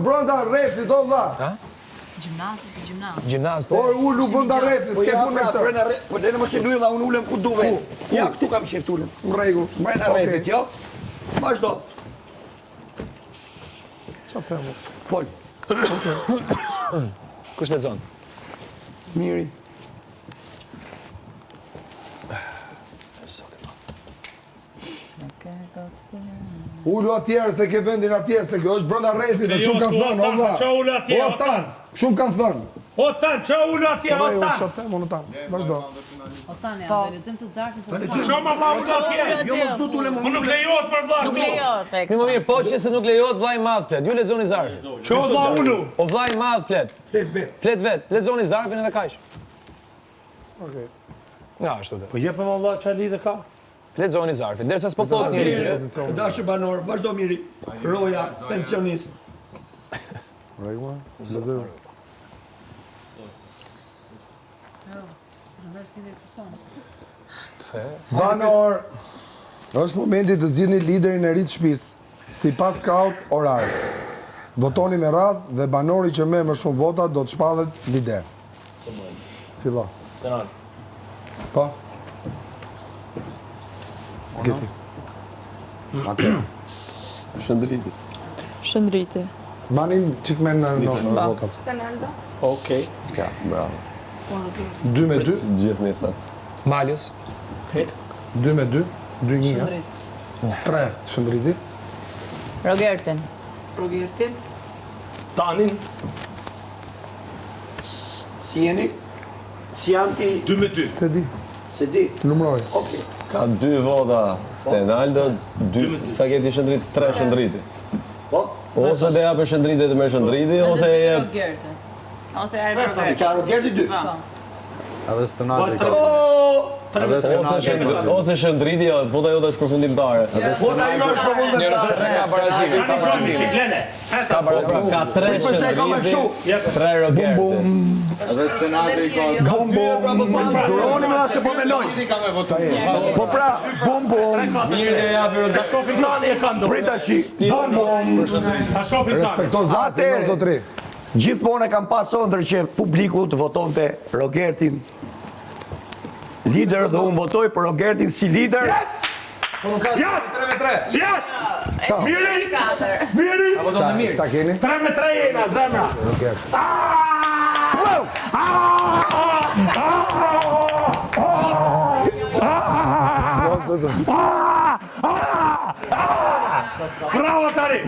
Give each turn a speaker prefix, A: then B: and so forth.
A: brenda rrethit, o vlla.
B: Gjimnast.
A: O ulu brenda rrethit, s'ke punë me këtë.
C: Po lene mos e luaj dha unë ulem ku duve. Ja, këtu kam qef ulem.
A: Në rregull.
C: Brenda rrethit, jo? Vazhdo.
A: Çfarë them?
C: Fol.
B: Kush lexon?
C: Miri.
A: Ulu atjerë se ke vendin atje, se kjo është brenda rrethit, e shumë kanë thënë, o vlla.
D: Qa ulu atje,
A: O tan, shumë kanë thënë.
D: O tan, qa ulu atje, o tan.
A: Çfarë them unë tan? Vazhdo.
E: O tan ja, do lexojmë të zarfin.
D: Qa ma vla ulu atje?
C: Jo mos du t'ulem.
D: Po nuk lejohet për vla.
E: Nuk lejohet.
B: Në më mirë, po që se nuk lejohet vllai i madh flet. Ju lexoni zarfin.
D: Qa vla ulu?
B: O vllai i madh flet. Flet vet. Lexoni zarfin edhe kaq.
A: Okej.
B: Nga ashtu dhe.
D: Po jepë më vla qa lidhe ka?
B: Lexoni zarfin. Derisa s'po thot njëri gjë.
C: Dashur banor, vazhdo Miri. Roja, pensionist.
A: Rregull. Lexoj. Banor, është momenti të zgjidhni liderin e ri të shtëpisë, sipas kraut orar. Votoni me radhë dhe banori që merr më shumë vota do të shpallet lider. Fillo. Po. Geti.
F: Shëndriti.
A: Banim çik me në votat.
F: Stenaldo.
D: Okej.
A: Ja, bravo. 2 me 2,
G: Gjithë një thas.
B: Malius.
A: 2 me 2, 2-1. 3, Shëndriti.
E: Rogertin.
D: Tanin.
C: Si jeni? Si jam ti?
D: 2 me 2.
A: Se di,
C: Se di.
A: numroj.
C: Okej.
G: Ka 2 vota Stenaldo, 2 sa keti Shëndrit, 3 Shëndriti.
C: Po?
G: Ose dhe japë Shëndriti dhe me Shëndriti, ose e jep...
E: Rogertin. Ose ai
C: I
E: Rogertin.
C: ka Rogerti 2.
H: Edhe Stenaldi ka. Edhe Stenaldi.
G: Ose Shëndriti, vota jote është përfundimtare.
C: Vota ime është përfundimtare.
B: Ka barazime, ka barazime. Ka barazime.
G: Ka 3 Shëndriti, 3 Rogerti.
H: Edhe Stenaldi ka.
C: Bum bum. Duroni me asë po me lojnë. Po pra, bum bum.
G: Mirë dhe japi Rogerti.
D: Ta shofin tani e ka ndohë.
C: Prita shi. Bum bum.
D: Ta shofin tani.
A: Respekto zatin, o zotri.
C: Gjithmonë e kam pasur ndër që publiku të votonte Rogertin lider dhe unë votoj për Rogertin si lider.
D: Yes! Yes! Miri! Miri!
A: Sa keni?
D: 3 me 3 jena, zemra.
A: Rogert.
D: Bravo, Tari!